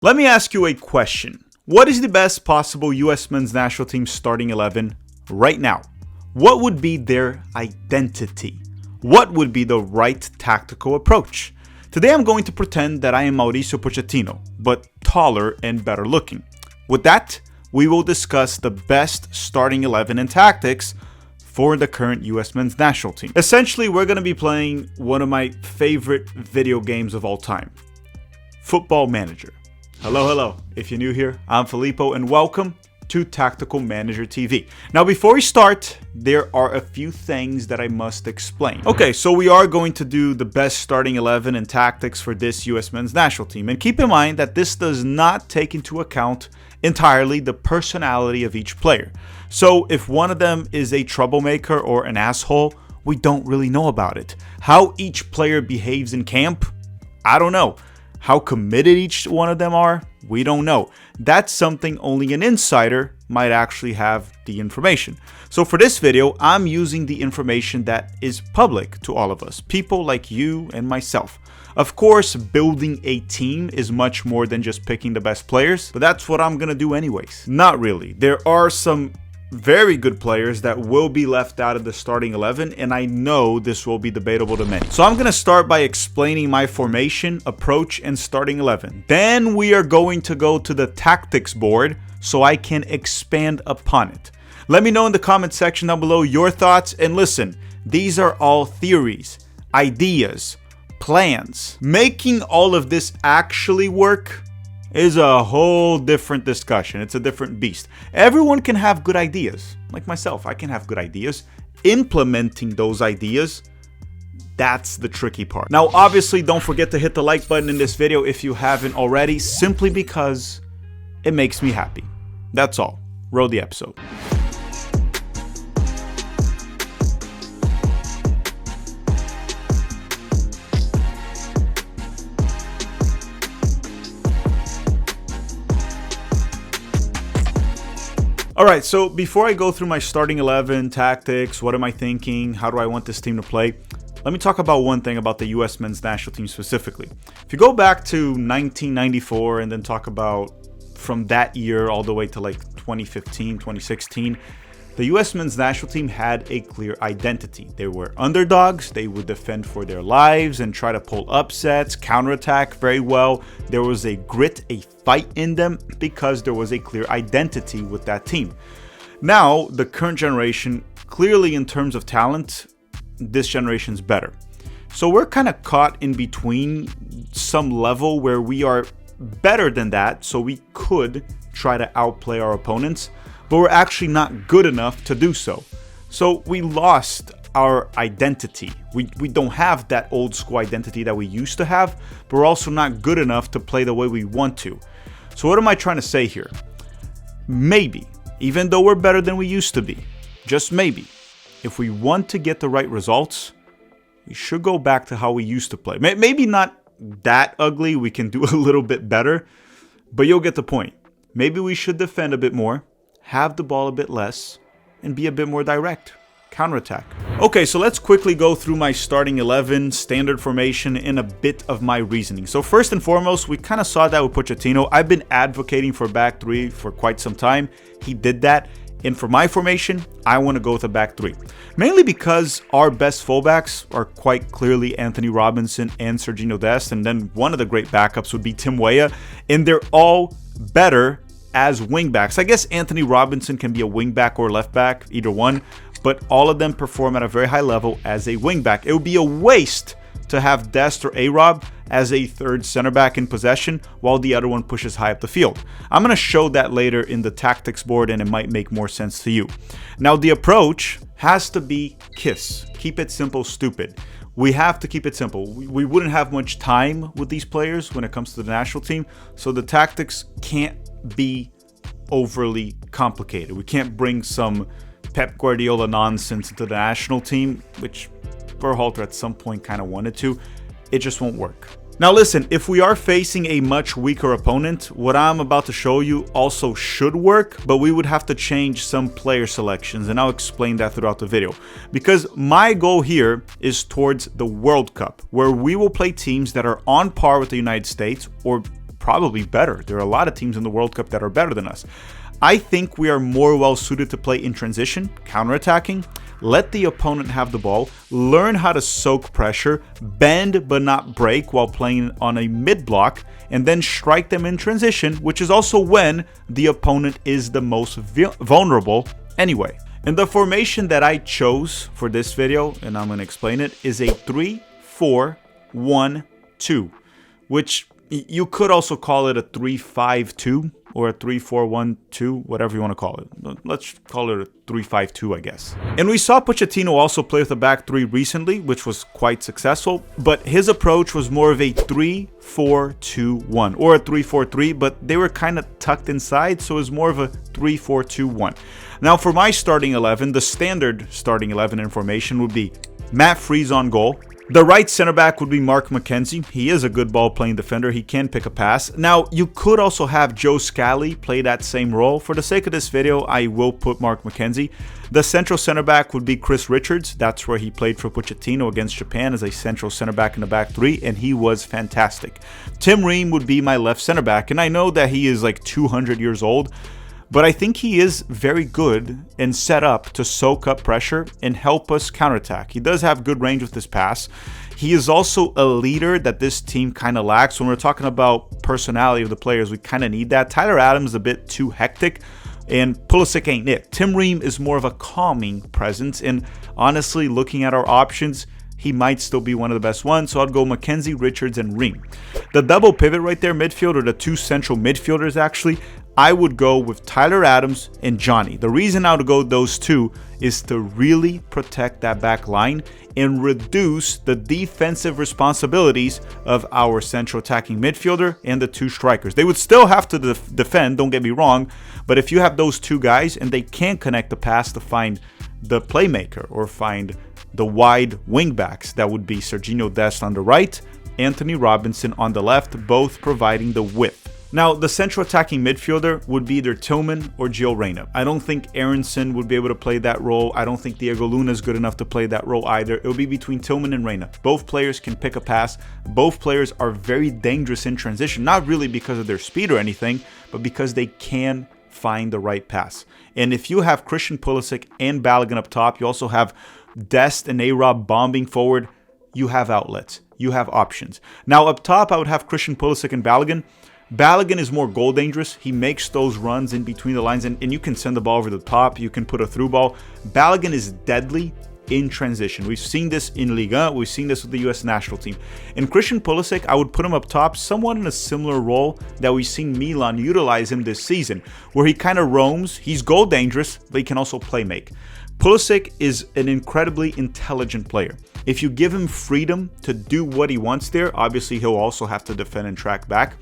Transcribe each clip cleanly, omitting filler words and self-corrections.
Let me ask you a question. What is the best possible US men's national team starting 11 right now? What would be their identity? What would be the right tactical approach? Today I'm going to pretend that I am Mauricio Pochettino, but taller and better looking. With that, we will discuss the best starting 11 and tactics for the current US men's national team. Essentially, we're going to be playing one of my favorite video games of all time, Football Manager. Hello. If you're new here, I'm Filippo and welcome to Tactical Manager TV. Now, before we start, there are a few things that I must explain. Okay, so we are going to do the best starting 11 and tactics for this US men's national team. And keep in mind that this does not take into account entirely the personality of each player. So if one of them is a troublemaker or an asshole, we don't really know about it. How each player behaves in camp, I don't know. How committed each one of them are, we don't know. That's something only an insider might actually have the information. So for this video, I'm using the information that is public to all of us, people like you and myself. Of course, building a team is much more than just picking the best players, but that's what I'm gonna do anyways. Not really. There are some very good players that will be left out of the starting 11, and I know this will be debatable to many. So I'm going to start by explaining my formation, approach, and starting 11. Then we are going to go to the tactics board so I can expand upon it. Let me know in the comment section down below your thoughts, and listen, these are all theories, ideas, plans. Making all of this actually work is a whole different discussion. It's a different beast. Everyone can have good ideas. Like myself, I can have good ideas. Implementing those ideas, that's the tricky part. Now, obviously, don't forget to hit the like button in this video if you haven't already, simply because it makes me happy. That's all. Roll the episode. Alright, so before I go through my starting 11 tactics, what am I thinking, how do I want this team to play, let me talk about one thing about the US men's national team specifically. If you go back to 1994 and then talk about from that year all the way to like 2015, 2016, the US men's national team had a clear identity. They were underdogs, they would defend for their lives and try to pull upsets, counterattack very well. There was a grit, a fight in them because there was a clear identity with that team. Now, the current generation, clearly in terms of talent, this generation's better. So we're kind of caught in between some level where we are better than that, so we could try to outplay our opponents, but we're actually not good enough to do so. So we lost our identity. We don't have that old school identity that we used to have, but we're also not good enough to play the way we want to. So what am I trying to say here? Maybe, even though we're better than we used to be, just maybe, if we want to get the right results, we should go back to how we used to play. Maybe not that ugly, we can do a little bit better, but you'll get the point. Maybe we should defend a bit more, have the ball a bit less, and be a bit more direct. Counterattack. Okay, so let's quickly go through my starting 11, standard formation, and a bit of my reasoning. So first and foremost, we kind of saw that with Pochettino. I've been advocating for back three for quite some time. He did that. And for my formation, I want to go with a back three. Mainly because our best fullbacks are quite clearly Anthony Robinson and Sergiño Dest. And then one of the great backups would be Tim Weah. And they're all better as wingbacks. I guess Anthony Robinson can be a wingback or left back, either one. But all of them perform at a very high level as a wingback. It would be a waste to have Dest or A-Rob as a third center back in possession while the other one pushes high up the field. I'm going to show that later in the tactics board and it might make more sense to you. Now the approach has to be KISS. Keep it simple, stupid. We have to keep it simple. We wouldn't have much time with these players when it comes to the national team, so the tactics can't be overly complicated. We can't bring some Pep Guardiola nonsense into the national team, which Berhalter at some point kind of wanted to. It just won't work. Now listen, if we are facing a much weaker opponent, what I'm about to show you also should work, but we would have to change some player selections, and I'll explain that throughout the video. Because my goal here is towards the World Cup, where we will play teams that are on par with the United States, or probably better. There are a lot of teams in the World Cup that are better than us. I think we are more well suited to play in transition, counterattacking, let the opponent have the ball, learn how to soak pressure, bend but not break while playing on a mid block, and then strike them in transition, which is also when the opponent is the most vulnerable anyway. And the formation that I chose for this video, and I'm going to explain it, is a 3-4-1-2, which you could also call it a 3-5-2 or a 3-4-1-2, whatever you want to call it. Let's call it a 3-5-2, I guess. And we saw Pochettino also play with a back three recently, which was quite successful, but his approach was more of a 3-4-2-1 or a 3-4-3, but they were kind of tucked inside, so it was more of a 3-4-2-1. Now for my starting 11, the standard starting 11 in formation would be Matt Freese on goal. The right center back would be Mark McKenzie. He is a good ball playing defender. He can pick a pass. Now, you could also have Joe Scally play that same role. For the sake of this video, I will put Mark McKenzie. The central center back would be Chris Richards. That's where he played for Pochettino against Japan as a central center back in the back three, and he was fantastic. Tim Ream would be my left center back, and I know that he is like 200 years old, but I think he is very good and set up to soak up pressure and help us counterattack. He does have good range with his pass. He is also a leader that this team kind of lacks. When we're talking about personality of the players, we kind of need that. Tyler Adams is a bit too hectic, and Pulisic ain't it. Tim Ream is more of a calming presence, and honestly, looking at our options, he might still be one of the best ones, so I'd go McKenzie, Richards, and Ream. The double pivot right there, midfield, or the two central midfielders actually, I would go with Tyler Adams and Johnny. The reason I would go those two is to really protect that back line and reduce the defensive responsibilities of our central attacking midfielder and the two strikers. They would still have to defend, don't get me wrong, but if you have those two guys and they can't connect the pass to find the playmaker or find the wide wing backs, that would be Serginho Dest on the right, Anthony Robinson on the left, both providing the width. Now, the central attacking midfielder would be either Tillman or Gio Reyna. I don't think Aronson would be able to play that role. I don't think Diego Luna is good enough to play that role either. It will be between Tillman and Reyna. Both players can pick a pass. Both players are very dangerous in transition, not really because of their speed or anything, but because they can find the right pass. And if you have Christian Pulisic and Balogun up top, you also have Dest and A-Rob bombing forward, you have outlets. You have options. Now, up top, I would have Christian Pulisic and Balogun. Balogun is more goal dangerous. He makes those runs in between the lines, and you can send the ball over the top. You can put a through ball. Balogun is deadly in transition. We've seen this in Liga. We've seen this with the US national team. And Christian Pulisic, I would put him up top somewhat in a similar role that we've seen Milan utilize him this season, where he kind of roams. He's goal dangerous, but he can also play make. Pulisic is an incredibly intelligent player. If you give him freedom to do what he wants there, obviously he'll also have to defend and track back.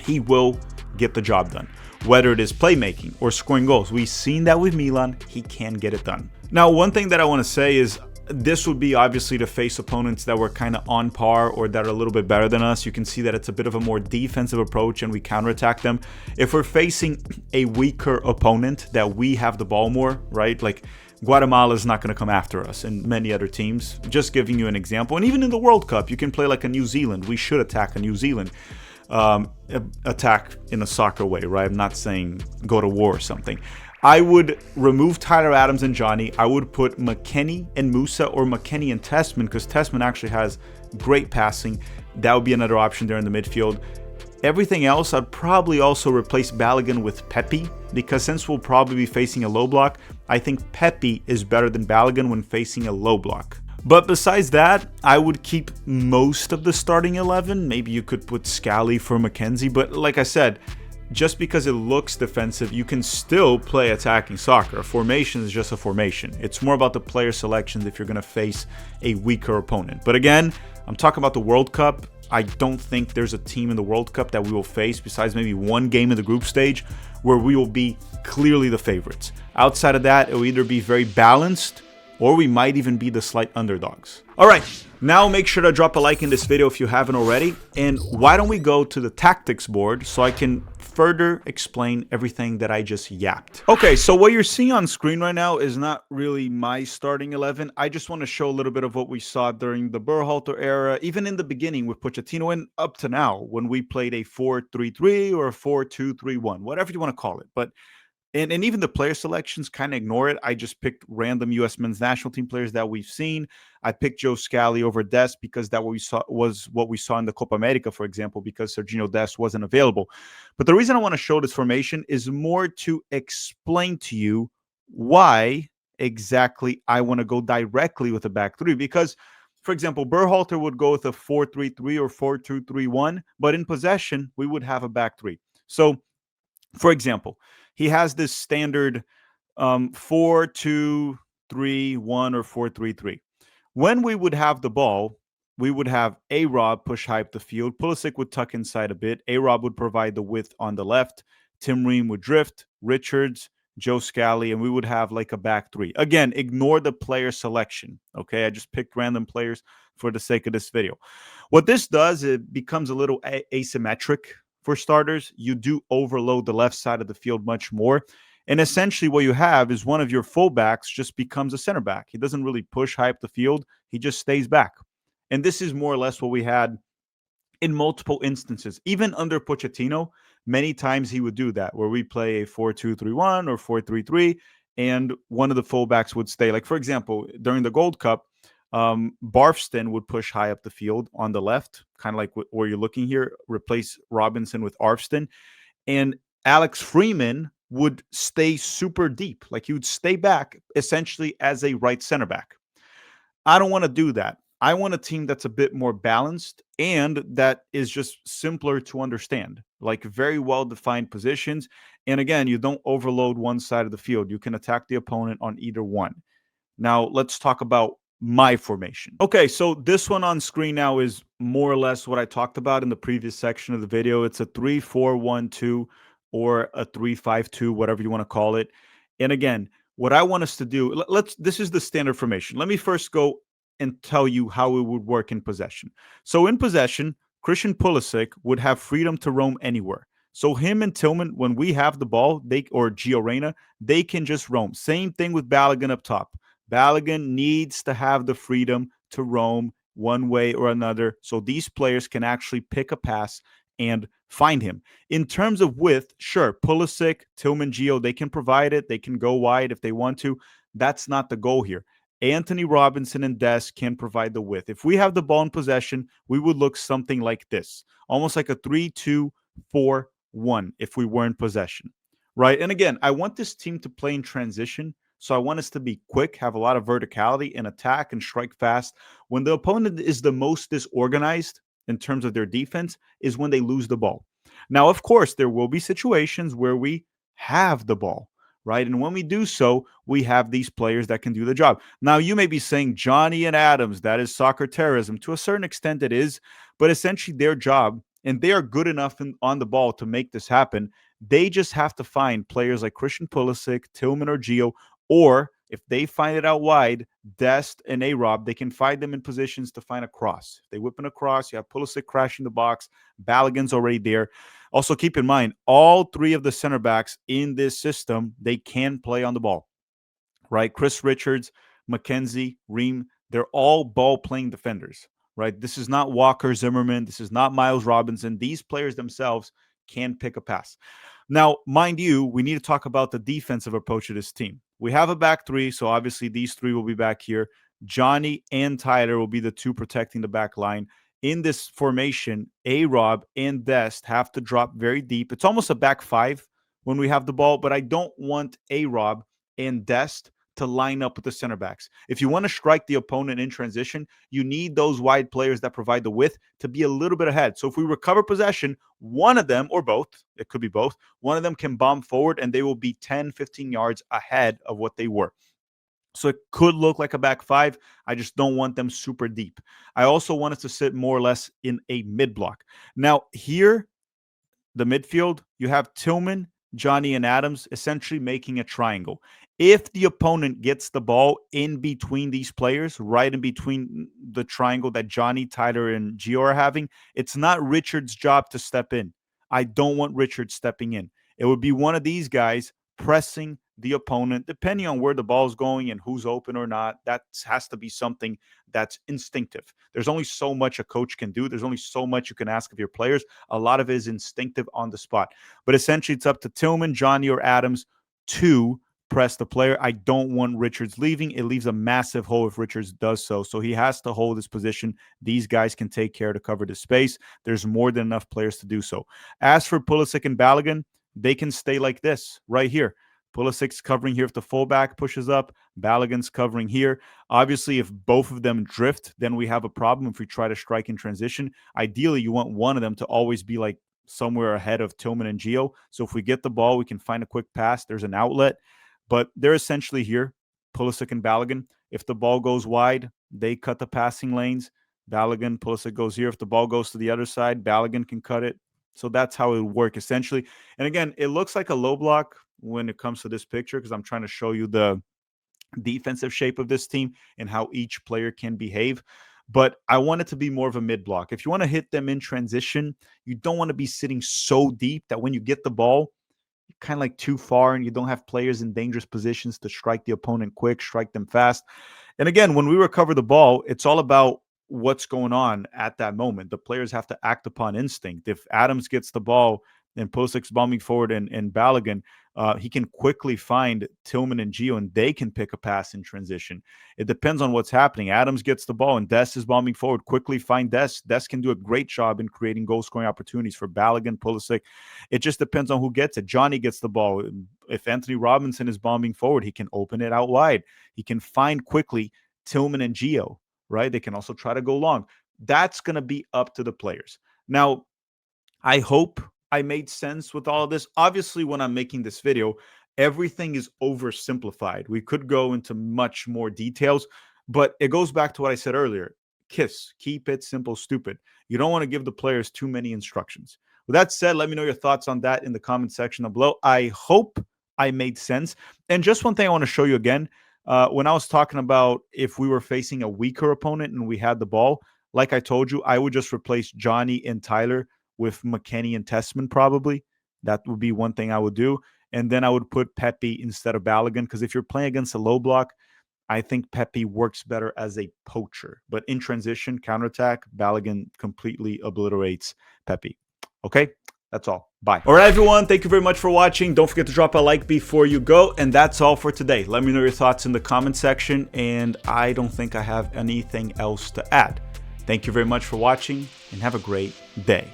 He will get the job done, whether it is playmaking or scoring goals. We've seen that with Milan. He can get it done. Now, one thing that I want to say is this would be obviously to face opponents that were kind of on par or that are a little bit better than us. You can see that it's a bit of a more defensive approach and we counterattack them. If we're facing a weaker opponent that we have the ball more, right? Like Guatemala is not going to come after us and many other teams. Just giving you an example. And even in the World Cup, you can play like a New Zealand. We should attack a New Zealand. Attack in a soccer way, right? I'm not saying go to war or something. I would remove Tyler Adams and Johnny. I would put McKennie and Musa or McKennie and Tessman because Tessman actually has great passing. That would be another option there in the midfield. Everything else, I'd probably also replace Balogun with Pepe because since we'll probably be facing a low block, I think Pepe is better than Balogun when facing a low block. But besides that, I would keep most of the starting 11. Maybe you could put Scally for McKenzie. But like I said, just because it looks defensive, you can still play attacking soccer. A formation is just a formation. It's more about the player selections if you're going to face a weaker opponent. But again, I'm talking about the World Cup. I don't think there's a team in the World Cup that we will face besides maybe one game in the group stage where we will be clearly the favorites. Outside of that, it will either be very balanced or we might even be the slight underdogs. All right, now make sure to drop a like in this video if you haven't already. And why don't we go to the tactics board so I can further explain everything that I just yapped. Okay, so what you're seeing on screen right now is not really my starting 11. I just want to show a little bit of what we saw during the Berhalter era, even in the beginning with Pochettino and up to now when we played a 4-3-3 or a 4-2-3-1, whatever you want to call it. But and even the player selections kind of ignore it. I just picked random U.S. men's national team players that we've seen. I picked Joe Scally over Dest because that was what we saw in the Copa America, for example, because Serginho Dest wasn't available. But the reason I want to show this formation is more to explain to you why exactly I want to go directly with a back three. Because, for example, Berhalter would go with a 4-3-3 or 4-2-3-1, but in possession, we would have a back three. So, for example, he has this standard 4-2-3-1 or 4-3-3. When we would have the ball, we would have A-Rob push high up the field. Pulisic would tuck inside a bit. A-Rob would provide the width on the left. Tim Ream would drift. Richards, Joe Scally, and we would have like a back three. Again, ignore the player selection. Okay, I just picked random players for the sake of this video. What this does, it becomes a little asymmetric. For starters, you do overload the left side of the field much more. And essentially what you have is one of your fullbacks just becomes a center back. He doesn't really push high up the field. He just stays back. And this is more or less what we had in multiple instances. Even under Pochettino, many times he would do that, where we play a 4-2-3-1 or 4-3-3, and one of the fullbacks would stay. Like, for example, during the Gold Cup, Barfston would push high up the field on the left, kind of like where you're looking here, replace Robinson with Arfston. And Alex Freeman would stay super deep. Like he would stay back essentially as a right center back. I don't want to do that. I want a team that's a bit more balanced and that is just simpler to understand, like very well defined positions. And again, you don't overload one side of the field. You can attack the opponent on either one. Now, let's talk about my formation. Okay, so this one on screen now is more or less what I talked about in the previous section of the video. It's a 3-4-1-2 or a 3-5-2, whatever you want to call it. And again, what I want us to do, this is the standard formation. Let me first go and tell you how it would work in possession. So in possession, Christian Pulisic would have freedom to roam anywhere. So him and Tillman, when we have the ball, or Gio Reyna, they can just roam. Same thing with Balogun up top. Balogun needs to have the freedom to roam one way or another so these players can actually pick a pass and find him. In terms of width, sure, Pulisic, Tillman, Gio, they can provide it. They can go wide if they want to. That's not the goal here. Anthony Robinson and Dest can provide the width. If we have the ball in possession, we would look something like this, almost like a 3-2-4-1 if we were in possession, right? And again, I want this team to play in transition. So I want us to be quick, have a lot of verticality, and attack and strike fast. When the opponent is the most disorganized in terms of their defense is when they lose the ball. Now, of course, there will be situations where we have the ball, right? And when we do so, we have these players that can do the job. Now, you may be saying Johnny and Adams, that is soccer terrorism. To a certain extent, it is. But essentially, their job, and they are good enough on the ball to make this happen. They just have to find players like Christian Pulisic, Tillman, or Gio, or if they find it out wide, Dest and A-Rob, they can find them in positions to find a cross. If they whip in a cross, you have Pulisic crashing the box. Balogun's already there. Also, keep in mind, all three of the center backs in this system, they can play on the ball, right? Chris Richards, McKenzie, Ream, they're all ball-playing defenders, right? This is not Walker Zimmerman. This is not Miles Robinson. These players themselves can pick a pass. Now, mind you, we need to talk about the defensive approach of this team. We have a back three, so obviously these three will be back here. Johnny and Tyler will be the two protecting the back line. In this formation, A-Rob and Dest have to drop very deep. It's almost a back five when we have the ball, but I don't want A-Rob and Dest to line up with the center backs. If you want to strike the opponent in transition, you need those wide players that provide the width to be a little bit ahead. So if we recover possession, one of them, or both, it could be both, one of them can bomb forward and they will be 10, 15 yards ahead of what they were. So it could look like a back five. I just don't want them super deep. I also want us to sit more or less in a mid block. Now here, the midfield, you have Tillman, Johnny, and Adams, essentially making a triangle. If the opponent gets the ball in between these players, right in between the triangle that Johnny, Tyler, and Gio are having, it's not Richard's job to step in. I don't want Richard stepping in. It would be one of these guys pressing the opponent, depending on where the ball's going and who's open or not. That has to be something that's instinctive. There's only so much a coach can do. There's only so much you can ask of your players. A lot of it is instinctive on the spot. But essentially, it's up to Tillman, Johnny, or Adams to press the player. I don't want Richards leaving. It leaves a massive hole if Richards does so. So he has to hold his position. These guys can take care to cover the space. There's more than enough players to do so. As for Pulisic and Balogun, they can stay like this right here. Pulisic's covering here if the fullback pushes up. Balogun's covering here. Obviously, if both of them drift, then we have a problem if we try to strike in transition. Ideally, you want one of them to always be like somewhere ahead of Tillman and Gio. So if we get the ball, we can find a quick pass. There's an outlet. But they're essentially here, Pulisic and Balogun. If the ball goes wide, they cut the passing lanes. Balogun, Pulisic goes here. If the ball goes to the other side, Balogun can cut it. So that's how it would work essentially. And again, it looks like a low block when it comes to this picture because I'm trying to show you the defensive shape of this team and how each player can behave. But I want it to be more of a mid block. If you want to hit them in transition, you don't want to be sitting so deep that when you get the ball, you're kind of like too far and you don't have players in dangerous positions to strike the opponent quick, strike them fast. And again, when we recover the ball, it's all about what's going on at that moment. The players have to act upon instinct. If Adams gets the ball and Pulisic's bombing forward and Balogun, he can quickly find Tillman and Gio, and they can pick a pass in transition. It depends on what's happening. Adams gets the ball, and Dest is bombing forward. Quickly find Dest. Dest can do a great job in creating goal-scoring opportunities for Balogun, Pulisic. It just depends on who gets it. Johnny gets the ball. If Anthony Robinson is bombing forward, he can open it out wide. He can find quickly Tillman and Gio, right? They can also try to go long. That's going to be up to the players. Now, I hope I made sense with all of this. Obviously, when I'm making this video, everything is oversimplified. We could go into much more details, but it goes back to what I said earlier. Keep it simple, stupid. You don't want to give the players too many instructions. With that said, let me know your thoughts on that in the comment section below. I hope I made sense. And just one thing I want to show you again, when I was talking about if we were facing a weaker opponent and we had the ball, like I told you, I would just replace Johnny and Tyler with McKennie and Tessman probably. That would be one thing I would do. And then I would put Pepe instead of Balogun because if you're playing against a low block, I think Pepe works better as a poacher. But in transition, counterattack, Balogun completely obliterates Pepe. Okay? That's all. Bye. All right, everyone. Thank you very much for watching. Don't forget to drop a like before you go. And that's all for today. Let me know your thoughts in the comment section. And I don't think I have anything else to add. Thank you very much for watching and have a great day.